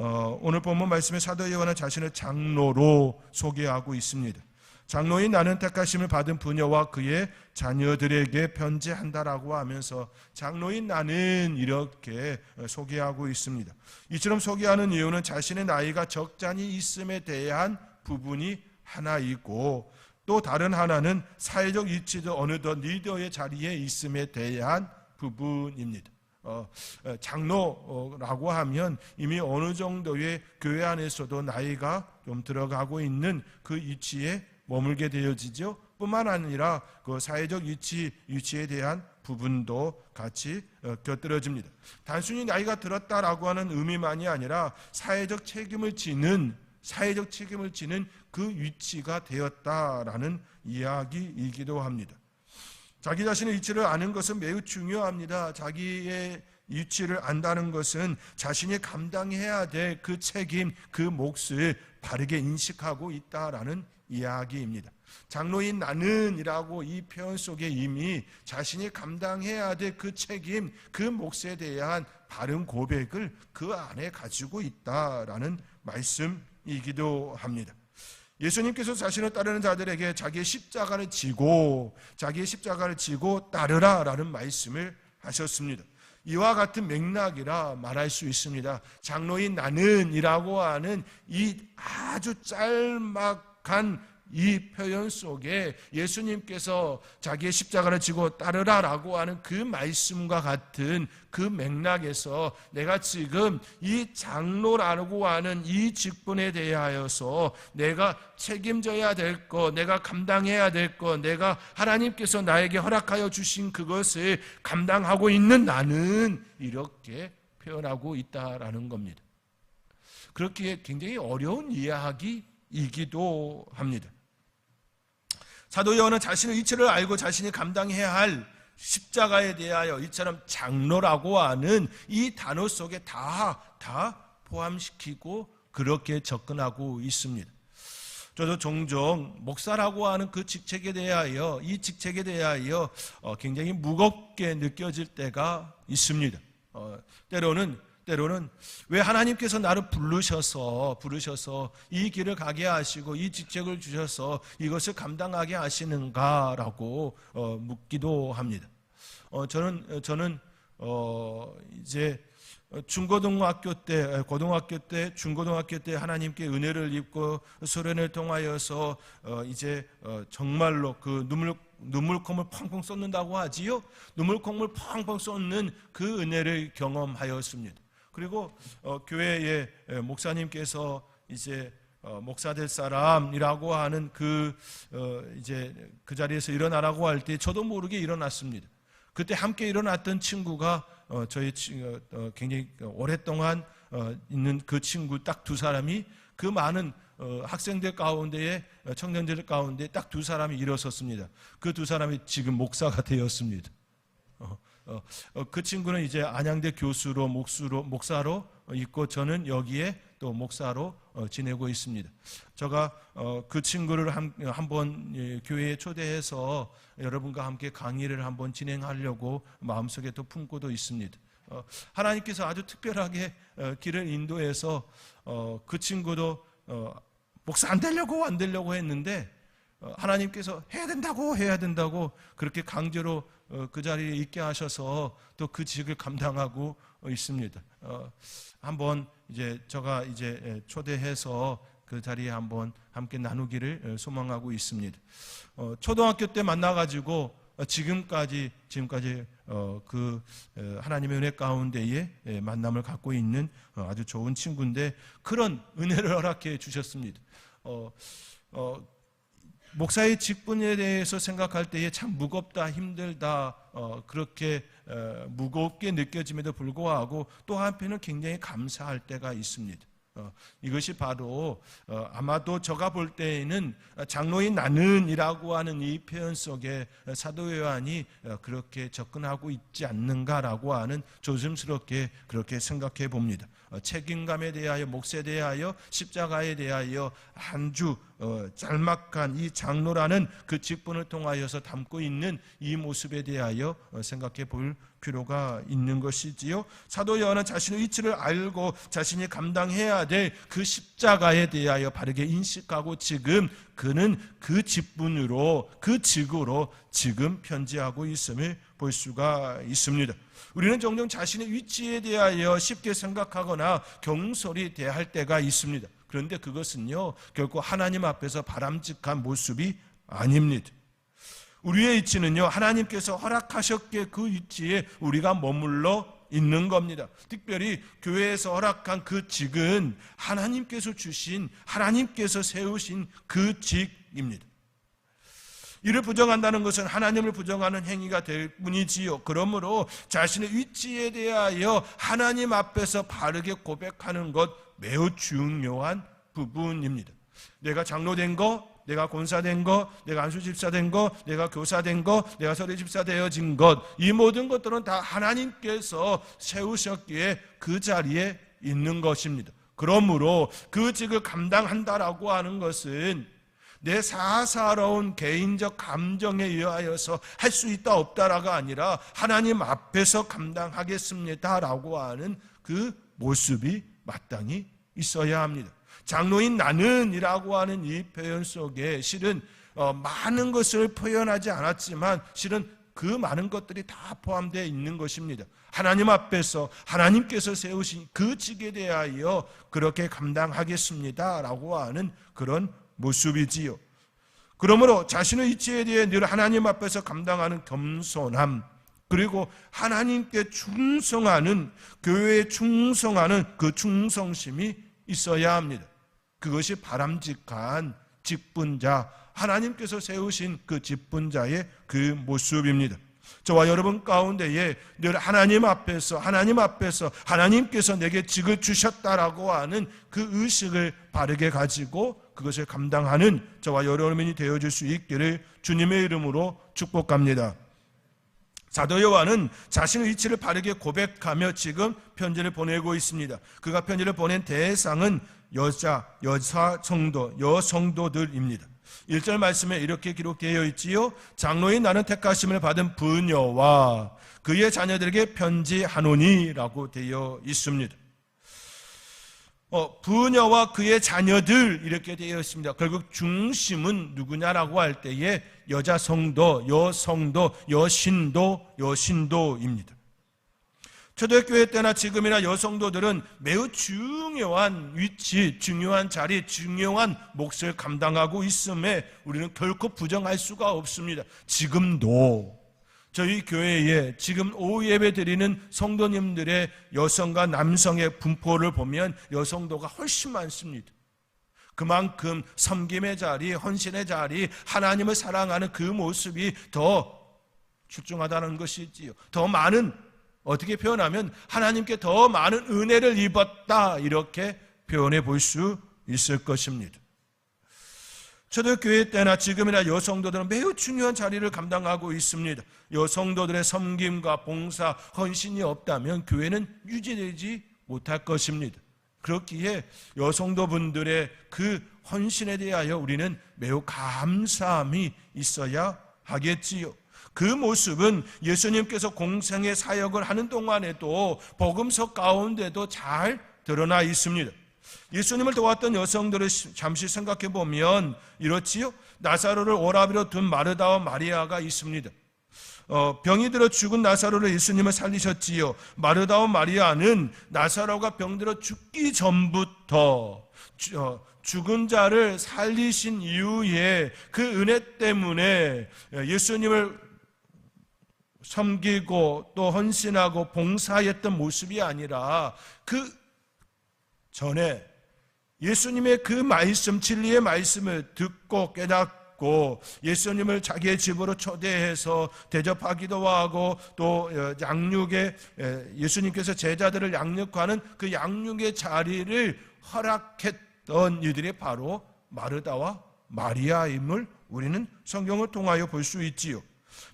오늘 본문 말씀에 사도 요한은 자신을 장로로 소개하고 있습니다. 장로인 나는 택하심을 받은 부녀와 그의 자녀들에게 편지한다라고 하면서 장로인 나는 이렇게 소개하고 있습니다. 이처럼 소개하는 이유는 자신의 나이가 적잖이 있음에 대한 부분이 하나 있고, 또 다른 하나는 사회적 위치도 어느덧 리더의 자리에 있음에 대한 부분입니다. 장로라고 하면 이미 어느 정도의 교회 안에서도 나이가 좀 들어가고 있는 그 위치에 머물게 되어지죠. 뿐만 아니라 그 사회적 위치에 대한 부분도 같이 곁들여집니다. 단순히 나이가 들었다라고 하는 의미만이 아니라 사회적 책임을 지는 그 위치가 되었다라는 이야기이기도 합니다. 자기 자신의 위치를 아는 것은 매우 중요합니다. 자기의 위치를 안다는 것은 자신이 감당해야 될 그 책임, 그 몫을 바르게 인식하고 있다라는 이야기입니다. 장로인 나는이라고 이 표현 속에 이미 자신이 감당해야 될 그 책임, 그 몫에 대한 바른 고백을 그 안에 가지고 있다라는 말씀이기도 합니다. 예수님께서 자신을 따르는 자들에게 자기의 십자가를 지고 따르라라는 말씀을 하셨습니다. 이와 같은 맥락이라 말할 수 있습니다. 장로인 나는이라고 하는 이 아주 짤막한 이 표현 속에 예수님께서 자기의 십자가를 지고 따르라라고 하는 그 말씀과 같은 그 맥락에서 내가 지금 이 장로라고 하는 이 직분에 대하여서 내가 책임져야 될 것, 내가 감당해야 될 것, 내가 하나님께서 나에게 허락하여 주신 그것을 감당하고 있는 나는 이렇게 표현하고 있다라는 겁니다. 그렇기에 굉장히 어려운 이야기이기도 합니다. 사도 요한은 자신의 위치를 알고 자신이 감당해야 할 십자가에 대하여 이처럼 장로라고 하는 이 단어 속에 다 포함시키고 그렇게 접근하고 있습니다. 저도 종종 목사라고 하는 그 직책에 대하여 굉장히 무겁게 느껴질 때가 있습니다. 때로는 왜 하나님께서 나를 부르셔서 이 길을 가게 하시고 이 직책을 주셔서 이것을 감당하게 하시는가라고 묻기도 합니다. 저는 이제 중고등학교 때 하나님께 은혜를 입고 수련을 통하여서 이제 정말로 그 눈물콧물 펑펑 쏟는다고 하지요. 눈물콧물 펑펑 쏟는 그 은혜를 경험하였습니다. 그리고 교회의 목사님께서 이제 목사 될 사람이라고 하는 이제 그 자리에서 일어나라고 할 때 저도 모르게 일어났습니다. 그때 함께 일어났던 친구가 저희 굉장히 오랫동안 있는 그 친구 딱 두 사람이 그 많은 학생들 가운데에 청년들 가운데 딱 두 사람이 일어섰습니다. 그 두 사람이 지금 목사가 되었습니다. 그 친구는 이제 안양대 교수로 목사로 있고 저는 여기에 또 목사로 지내고 있습니다. 제가 그 친구를 한번 교회에 초대해서 여러분과 함께 강의를 한번 진행하려고 마음속에 또 품고도 있습니다. 하나님께서 아주 특별하게 길을 인도해서 그 친구도 목사 안 되려고 했는데 하나님께서 해야 된다고 그렇게 강제로 그 자리에 있게 하셔서 또 그 직을 감당하고 있습니다. 한번 이제 제가 이제 초대해서 그 자리에 한번 함께 나누기를 소망하고 있습니다. 초등학교 때 만나가지고 지금까지 그 하나님의 은혜 가운데에 만남을 갖고 있는 아주 좋은 친구인데 그런 은혜를 허락해 주셨습니다. 목사의 직분에 대해서 생각할 때에 참 무겁다, 힘들다, 그렇게 무겁게 느껴짐에도 불구하고 또 한편은 굉장히 감사할 때가 있습니다. 이것이 바로 아마도 제가 볼 때에는 장로인 나는이라고 하는 이 표현 속에 사도 요한이 그렇게 접근하고 있지 않는가라고 하는 조심스럽게 그렇게 생각해 봅니다. 책임감에 대하여, 몫에 대하여, 십자가에 대하여 아주 짤막한 이 장로라는 그 직분을 통하여서 담고 있는 이 모습에 대하여 생각해 볼 필요가 있는 것이지요. 사도 요한은 자신의 위치를 알고 자신이 감당해야 될 그 십자가에 대하여 바르게 인식하고 지금 그는 그 직분으로 그 직으로 지금 편지하고 있음을 볼 수가 있습니다. 우리는 종종 자신의 위치에 대하여 쉽게 생각하거나 경솔히 대할 때가 있습니다. 그런데 그것은요, 결코 하나님 앞에서 바람직한 모습이 아닙니다. 우리의 위치는요, 하나님께서 허락하셨기에 그 위치에 우리가 머물러 있는 겁니다. 특별히 교회에서 허락한 그 직은 하나님께서 주신, 하나님께서 세우신 그 직입니다. 이를 부정한다는 것은 하나님을 부정하는 행위가 될 뿐이지요. 그러므로 자신의 위치에 대하여 하나님 앞에서 바르게 고백하는 것 매우 중요한 부분입니다. 내가 장로된 거, 내가 권사된 거, 내가 안수집사 된 거, 내가 교사 된 거, 내가 서리집사 되어진 것, 이 모든 것들은 다 하나님께서 세우셨기에 그 자리에 있는 것입니다. 그러므로 그 직을 감당한다라고 하는 것은 내 사사로운 개인적 감정에 의하여서 할 수 있다 없다라가 아니라 하나님 앞에서 감당하겠습니다라고 하는 그 모습이 마땅히 있어야 합니다. 장로인 나는이라고 하는 이 표현 속에 실은 많은 것을 표현하지 않았지만 실은 그 많은 것들이 다 포함되어 있는 것입니다. 하나님 앞에서 하나님께서 세우신 그 직에 대하여 그렇게 감당하겠습니다라고 하는 그런 모습이지요. 그러므로 자신의 위치에 대해 늘 하나님 앞에서 감당하는 겸손함, 그리고 하나님께 충성하는, 교회에 충성하는 그 충성심이 있어야 합니다. 그것이 바람직한 직분자, 하나님께서 세우신 그 직분자의 그 모습입니다. 저와 여러분 가운데에 늘 하나님 앞에서 하나님께서 내게 직을 주셨다라고 하는 그 의식을 바르게 가지고 그것을 감당하는 저와 여러분이 되어줄 수 있기를 주님의 이름으로 축복합니다. 사도 요한은 자신의 위치를 바르게 고백하며 지금 편지를 보내고 있습니다. 그가 편지를 보낸 대상은 여성도들입니다. 1절 말씀에 이렇게 기록되어 있지요. 장로인 나는 택하심을 받은 부녀와 그의 자녀들에게 편지하노니라고 되어 있습니다. 부녀와 그의 자녀들 이렇게 되어 있습니다. 결국 중심은 누구냐라고 할 때에 여자 성도, 여성도, 여신도입니다. 초대교회 때나 지금이나 여성도들은 매우 중요한 위치, 중요한 자리, 중요한 몫을 감당하고 있음에 우리는 결코 부정할 수가 없습니다. 지금도 저희 교회에 지금 오후 예배 드리는 성도님들의 여성과 남성의 분포를 보면 여성도가 훨씬 많습니다. 그만큼 섬김의 자리, 헌신의 자리, 하나님을 사랑하는 그 모습이 더 출중하다는 것이지요. 더 많은, 어떻게 표현하면 하나님께 더 많은 은혜를 입었다, 이렇게 표현해 볼 수 있을 것입니다. 초대교회 때나 지금이나 여성도들은 매우 중요한 자리를 감당하고 있습니다. 여성도들의 섬김과 봉사, 헌신이 없다면 교회는 유지되지 못할 것입니다. 그렇기에 여성도분들의 그 헌신에 대하여 우리는 매우 감사함이 있어야 하겠지요. 그 모습은 예수님께서 공생의 사역을 하는 동안에도 복음서 가운데도 잘 드러나 있습니다. 예수님을 도왔던 여성들을 잠시 생각해 보면 이렇지요. 나사로를 오라비로 둔 마르다와 마리아가 있습니다. 병이 들어 죽은 나사로를 예수님을 살리셨지요. 마르다와 마리아는 나사로가 병들어 죽기 전부터 죽은 자를 살리신 이후에 그 은혜 때문에 예수님을 섬기고 또 헌신하고 봉사했던 모습이 아니라 그 전에 예수님의 그 말씀, 진리의 말씀을 듣고 깨닫고 예수님을 자기의 집으로 초대해서 대접하기도 하고 또 양육의, 예수님께서 제자들을 양육하는 그 양육의 자리를 허락했던 이들이 바로 마르다와 마리아임을 우리는 성경을 통하여 볼 수 있지요.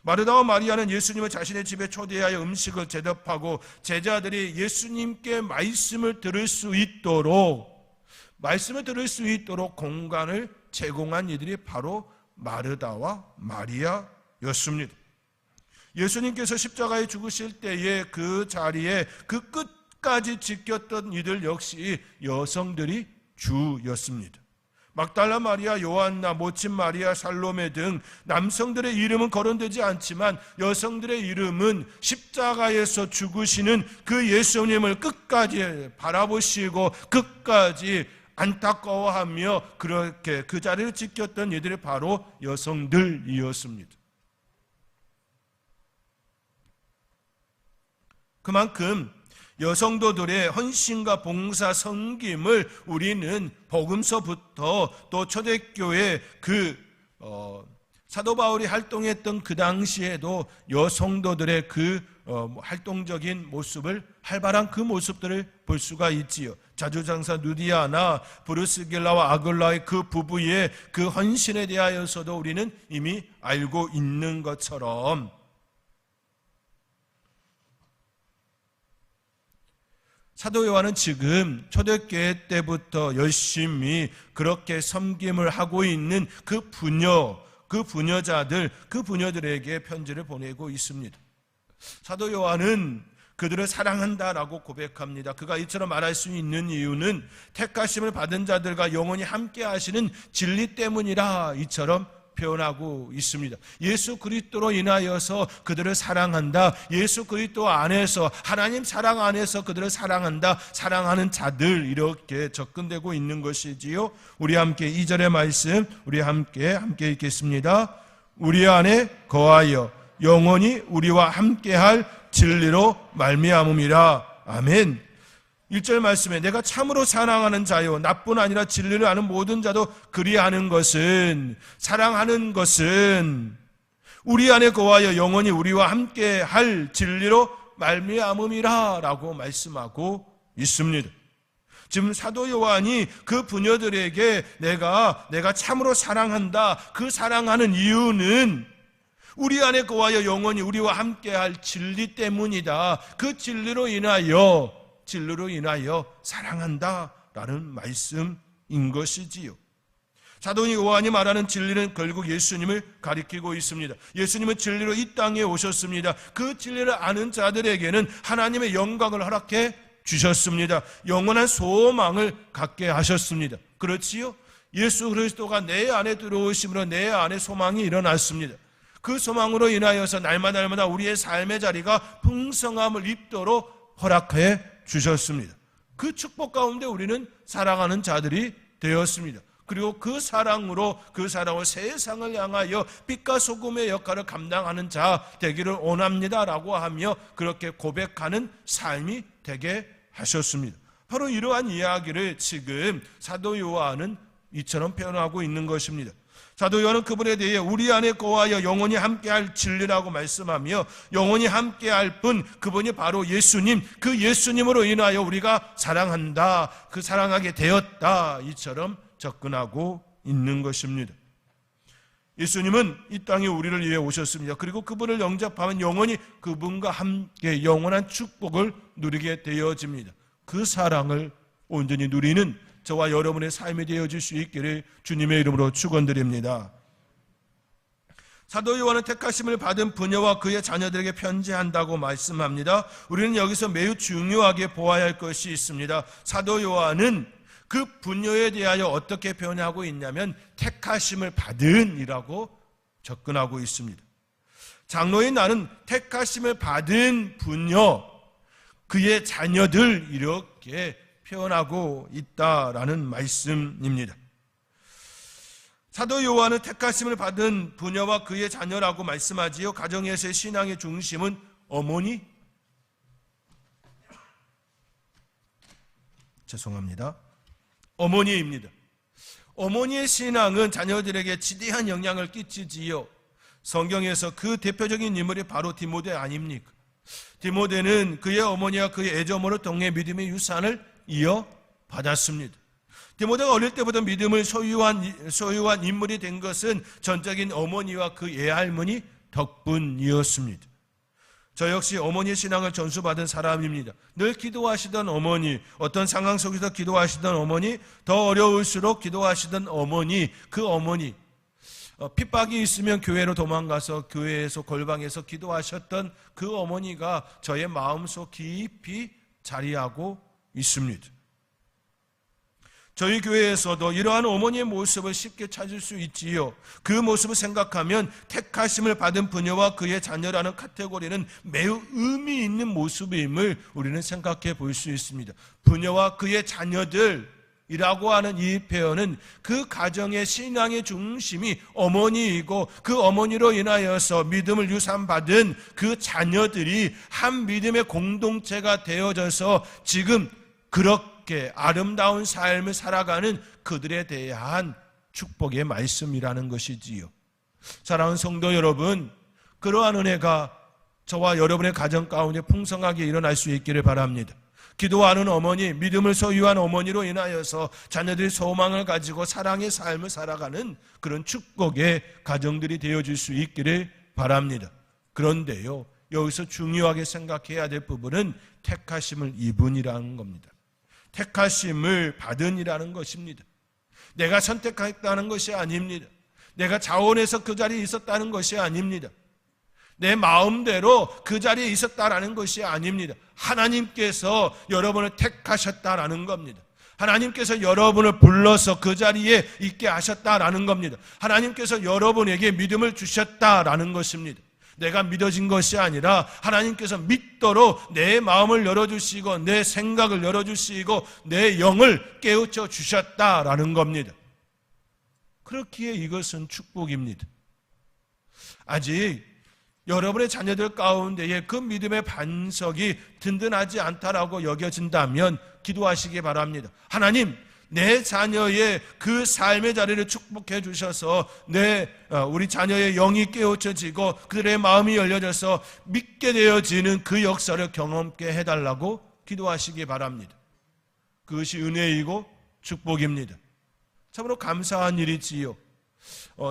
마르다와 마리아는 예수님을 자신의 집에 초대하여 음식을 대접하고 제자들이 예수님께 말씀을 들을 수 있도록 공간을 제공한 이들이 바로 마르다와 마리아였습니다. 예수님께서 십자가에 죽으실 때에 그 자리에 그 끝까지 지켰던 이들 역시 여성들이 주였습니다. 막달라 마리아, 요한나, 모친 마리아, 살로메 등 남성들의 이름은 거론되지 않지만 여성들의 이름은 십자가에서 죽으시는 그 예수님을 끝까지 바라보시고 끝까지 안타까워하며 그렇게 그 자리를 지켰던 이들이 바로 여성들이었습니다. 그만큼 여성도들의 헌신과 봉사, 섬김을 우리는 복음서부터 또 초대교회 사도 바울이 활동했던 그 당시에도 여성도들의 활동적인 모습을, 활발한 그 모습들을 볼 수가 있지요. 자주장사 누디아나 브루스길라와 아글라의 그 부부의 그 헌신에 대하여서도 우리는 이미 알고 있는 것처럼 사도 요한은 지금 초대교회 때부터 열심히 그렇게 섬김을 하고 있는 그 부녀들에게 편지를 보내고 있습니다. 사도 요한은 그들을 사랑한다라고 고백합니다. 그가 이처럼 말할 수 있는 이유는 택하심을 받은 자들과 영원히 함께 하시는 진리 때문이라 이처럼 표현하고 있습니다. 예수 그리스도로 인하여서 그들을 사랑한다. 예수 그리스도 안에서, 하나님 사랑 안에서 그들을 사랑한다. 사랑하는 자들, 이렇게 접근되고 있는 것이지요. 우리 함께 2절의 말씀 우리 함께 읽겠습니다. 우리 안에 거하여 영원히 우리와 함께할 진리로 말미암음이라. 아멘. 1절 말씀에 내가 참으로 사랑하는 자요 나뿐 아니라 진리를 아는 모든 자도 그리하는 것은, 사랑하는 것은 우리 안에 거하여 영원히 우리와 함께 할 진리로 말미암음이라 라고 말씀하고 있습니다. 지금 사도 요한이 그 부녀들에게 내가 참으로 사랑한다, 그 사랑하는 이유는 우리 안에 거하여 영원히 우리와 함께 할 진리 때문이다. 그 진리로 인하여 사랑한다라는 말씀인 것이지요. 사도 요한이 말하는 진리는 결국 예수님을 가리키고 있습니다. 예수님은 진리로 이 땅에 오셨습니다. 그 진리를 아는 자들에게는 하나님의 영광을 허락해 주셨습니다. 영원한 소망을 갖게 하셨습니다. 그렇지요? 예수 그리스도가 내 안에 들어오심으로 내 안에 소망이 일어났습니다. 그 소망으로 인하여서 날마다 우리의 삶의 자리가 풍성함을 입도록 허락해 주셨습니다. 그 축복 가운데 우리는 사랑하는 자들이 되었습니다. 그리고 그 사랑으로 세상을 향하여 빛과 소금의 역할을 감당하는 자 되기를 원합니다라고 하며 그렇게 고백하는 삶이 되게 하셨습니다. 바로 이러한 이야기를 지금 사도 요한은 이처럼 표현하고 있는 것입니다. 사도 요한은 그분에 대해 우리 안에 거하여 영원히 함께할 진리라고 말씀하며 영원히 함께할 분, 그분이 바로 예수님, 그 예수님으로 인하여 우리가 사랑한다, 그 사랑하게 되었다, 이처럼 접근하고 있는 것입니다. 예수님은 이 땅에 우리를 위해 오셨습니다. 그리고 그분을 영접하면 영원히 그분과 함께 영원한 축복을 누리게 되어집니다. 그 사랑을 온전히 누리는 저와 여러분의 삶이 되어질 수 있기를 주님의 이름으로 축원드립니다. 사도 요한은 택하심을 받은 부녀와 그의 자녀들에게 편지한다고 말씀합니다. 우리는 여기서 매우 중요하게 보아야 할 것이 있습니다. 사도 요한은 그 부녀에 대하여 어떻게 표현하고 있냐면 택하심을 받은 이라고 접근하고 있습니다. 장로인 나는 택하심을 받은 부녀, 그의 자녀들, 이렇게 표현하고 있다라는 말씀입니다. 사도 요한은 택하심을 받은 부녀와 그의 자녀라고 말씀하지요. 가정에서의 신앙의 중심은 어머니입니다. 어머니의 신앙은 자녀들에게 지대한 영향을 끼치지요. 성경에서 그 대표적인 인물이 바로 디모데 아닙니까? 디모데는 그의 어머니와 그의 애조모를 통해 믿음의 유산을 이어받았습니다. 디모데가 어릴 때부터 믿음을 소유한 인물이 된 것은 전적인 어머니와 그 애할머니 덕분이었습니다. 저 역시 어머니의 신앙을 전수받은 사람입니다. 늘 기도하시던 어머니, 어떤 상황 속에서 기도하시던 어머니, 더 어려울수록 기도하시던 어머니, 그 어머니, 핍박이 있으면 교회로 도망가서 교회에서 골방에서 기도하셨던 그 어머니가 저의 마음속 깊이 자리하고 있습니다. 저희 교회에서도 이러한 어머니의 모습을 쉽게 찾을 수 있지요. 그 모습을 생각하면 택하심을 받은 부녀와 그의 자녀라는 카테고리는 매우 의미 있는 모습임을 우리는 생각해 볼 수 있습니다. 부녀와 그의 자녀들이라고 하는 이 표현은 그 가정의 신앙의 중심이 어머니이고 그 어머니로 인하여서 믿음을 유산받은 그 자녀들이 한 믿음의 공동체가 되어져서 지금 그렇게 아름다운 삶을 살아가는 그들에 대한 축복의 말씀이라는 것이지요. 사랑하는 성도 여러분, 그러한 은혜가 저와 여러분의 가정 가운데 풍성하게 일어날 수 있기를 바랍니다. 기도하는 어머니, 믿음을 소유한 어머니로 인하여서 자녀들이 소망을 가지고 사랑의 삶을 살아가는 그런 축복의 가정들이 되어질 수 있기를 바랍니다. 그런데요, 여기서 중요하게 생각해야 될 부분은 택하심을 입은이라는 겁니다. 택하심을 받은이라는 것입니다. 내가 선택했다는 것이 아닙니다. 내가 자원해서 그 자리에 있었다는 것이 아닙니다. 내 마음대로 그 자리에 있었다라는 것이 아닙니다. 하나님께서 여러분을 택하셨다라는 겁니다. 하나님께서 여러분을 불러서 그 자리에 있게 하셨다라는 겁니다. 하나님께서 여러분에게 믿음을 주셨다라는 것입니다. 내가 믿어진 것이 아니라 하나님께서 믿도록 내 마음을 열어주시고 내 생각을 열어주시고 내 영을 깨우쳐 주셨다라는 겁니다. 그렇기에 이것은 축복입니다. 아직 여러분의 자녀들 가운데에 그 믿음의 반석이 든든하지 않다라고 여겨진다면 기도하시기 바랍니다. 하나님, 내 자녀의 그 삶의 자리를 축복해 주셔서 우리 자녀의 영이 깨우쳐지고 그들의 마음이 열려져서 믿게 되어지는 그 역사를 경험케 해달라고 기도하시기 바랍니다. 그것이 은혜이고 축복입니다. 참으로 감사한 일이지요.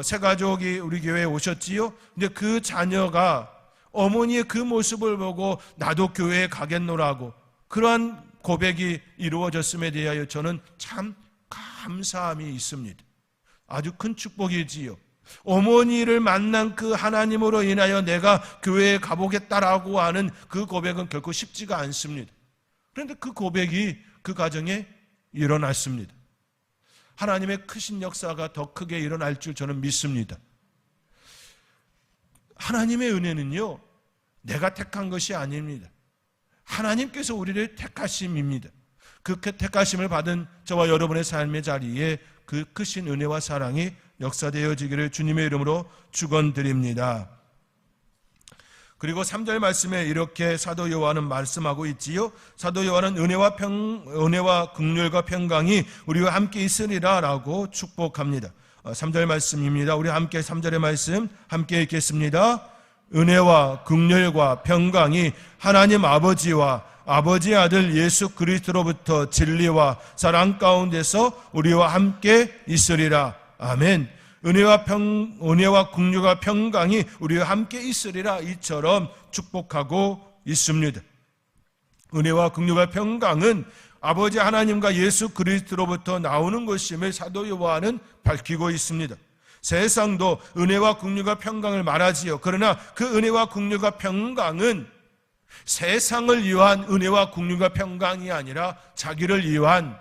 새 가족이 우리 교회에 오셨지요. 근데 그 자녀가 어머니의 그 모습을 보고 나도 교회에 가겠노라고 그러한 고백이 이루어졌음에 대하여 저는 참 감사함이 있습니다. 아주 큰 축복이지요. 어머니를 만난 그 하나님으로 인하여 내가 교회에 가보겠다라고 하는 그 고백은 결코 쉽지가 않습니다. 그런데 그 고백이 그 가정에 일어났습니다. 하나님의 크신 역사가 더 크게 일어날 줄 저는 믿습니다. 하나님의 은혜는요, 내가 택한 것이 아닙니다. 하나님께서 우리를 택하심입니다. 그 택하심을 받은 저와 여러분의 삶의 자리에 그 크신 은혜와 사랑이 역사되어지기를 주님의 이름으로 축원드립니다. 그리고 3절 말씀에 이렇게 사도 요한은 말씀하고 있지요. 사도 요한은 은혜와 긍휼과 평강이 우리와 함께 있으리라 라고 축복합니다. 3절 말씀입니다. 우리 함께 3절의 말씀 함께 읽겠습니다. 은혜와 긍휼과 평강이 하나님 아버지와 아버지의 아들 예수 그리스도로부터 진리와 사랑 가운데서 우리와 함께 있으리라. 아멘. 은혜와 긍휼과 평강이 우리와 함께 있으리라. 이처럼 축복하고 있습니다. 은혜와 긍휼과 평강은 아버지 하나님과 예수 그리스도로부터 나오는 것임을 사도 요한은 밝히고 있습니다. 세상도 은혜와 긍휼과 평강을 말하지요. 그러나 그 은혜와 긍휼과 평강은 세상을 위한 은혜와 긍휼과 평강이 아니라 자기를 위한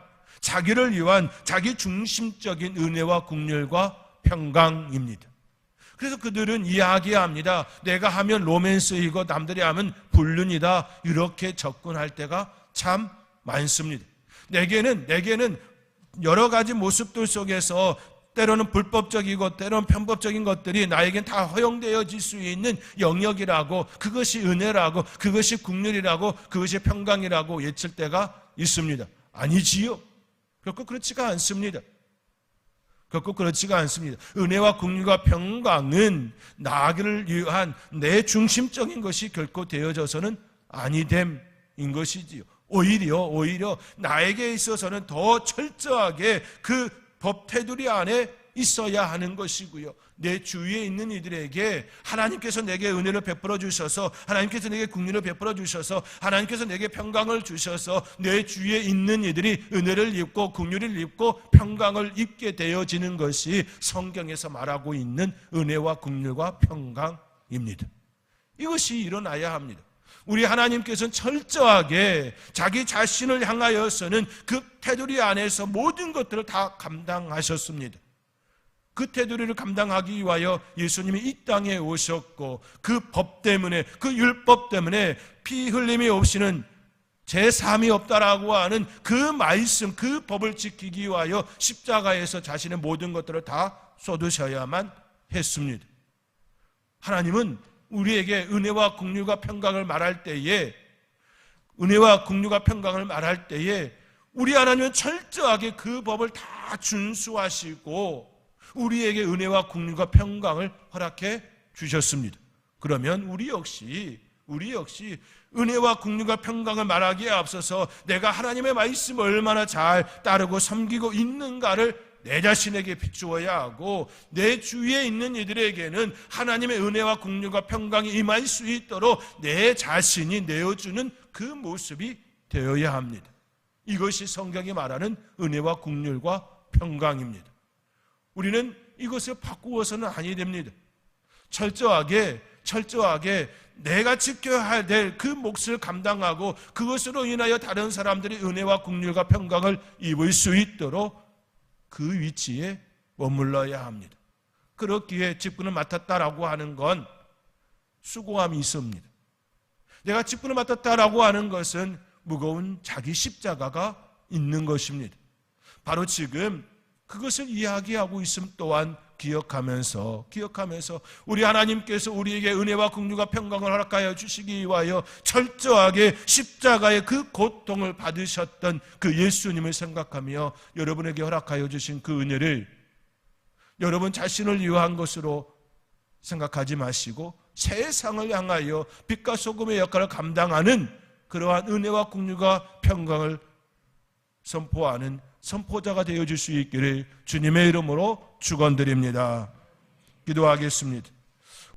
자기 중심적인 은혜와 긍휼과 평강입니다. 그래서 그들은 이야기합니다. 내가 하면 로맨스이고 남들이 하면 불륜이다. 이렇게 접근할 때가 참 많습니다. 내게는 여러 가지 모습들 속에서 때로는 불법적이고 때로는 편법적인 것들이 나에겐 다 허용되어질 수 있는 영역이라고, 그것이 은혜라고, 그것이 긍휼이라고, 그것이 평강이라고 외칠 때가 있습니다. 아니지요. 결코 그렇지가 않습니다. 은혜와 긍휼과 평강은 나를 위한 내 중심적인 것이 결코 되어져서는 아니됨인 것이지요. 오히려 나에게 있어서는 더 철저하게 그 법 테두리 안에 있어야 하는 것이고요. 내 주위에 있는 이들에게 하나님께서 내게 은혜를 베풀어 주셔서, 하나님께서 내게 긍휼을 베풀어 주셔서, 하나님께서 내게 평강을 주셔서 내 주위에 있는 이들이 은혜를 입고 긍휼을 입고 평강을 입게 되어지는 것이 성경에서 말하고 있는 은혜와 긍휼과 평강입니다. 이것이 일어나야 합니다. 우리 하나님께서는 철저하게 자기 자신을 향하여서는 그 테두리 안에서 모든 것들을 다 감당하셨습니다. 그 테두리를 감당하기 위하여 예수님이 이 땅에 오셨고, 그 법 때문에, 그 율법 때문에 피 흘림이 없이는 제3이 없다라고 하는 그 말씀, 그 법을 지키기 위하여 십자가에서 자신의 모든 것들을 다 쏟으셔야만 했습니다. 하나님은 우리에게 은혜와 긍휼과 평강을 말할 때에, 은혜와 긍휼과 평강을 말할 때에 우리 하나님은 철저하게 그 법을 다 준수하시고 우리에게 은혜와 긍휼과 평강을 허락해 주셨습니다. 그러면 우리 역시 은혜와 긍휼과 평강을 말하기에 앞서서 내가 하나님의 말씀을 얼마나 잘 따르고 섬기고 있는가를 내 자신에게 비추어야 하고, 내 주위에 있는 이들에게는 하나님의 은혜와 긍휼과 평강이 임할 수 있도록 내 자신이 내어주는 그 모습이 되어야 합니다. 이것이 성경이 말하는 은혜와 긍휼과 평강입니다. 우리는 이것을 바꾸어서는 아니 됩니다. 철저하게 내가 지켜야 될 그 몫을 감당하고 그것으로 인하여 다른 사람들이 은혜와 긍휼과 평강을 입을 수 있도록 그 위치에 머물러야 합니다. 그렇기에 직분을 맡았다라고 하는 건 수고함이 있습니다. 내가 직분을 맡았다라고 하는 것은 무거운 자기 십자가가 있는 것입니다. 바로 지금 그것을 이야기하고 있음 또한 기억하면서 우리 하나님께서 우리에게 은혜와 긍휼과 평강을 허락하여 주시기 위하여 철저하게 십자가의 그 고통을 받으셨던 그 예수님을 생각하며 여러분에게 허락하여 주신 그 은혜를 여러분 자신을 위한 것으로 생각하지 마시고 세상을 향하여 빛과 소금의 역할을 감당하는 그러한 은혜와 긍휼과 평강을 선포하는 선포자가 되어줄 수 있기를 주님의 이름으로 축원드립니다. 기도하겠습니다.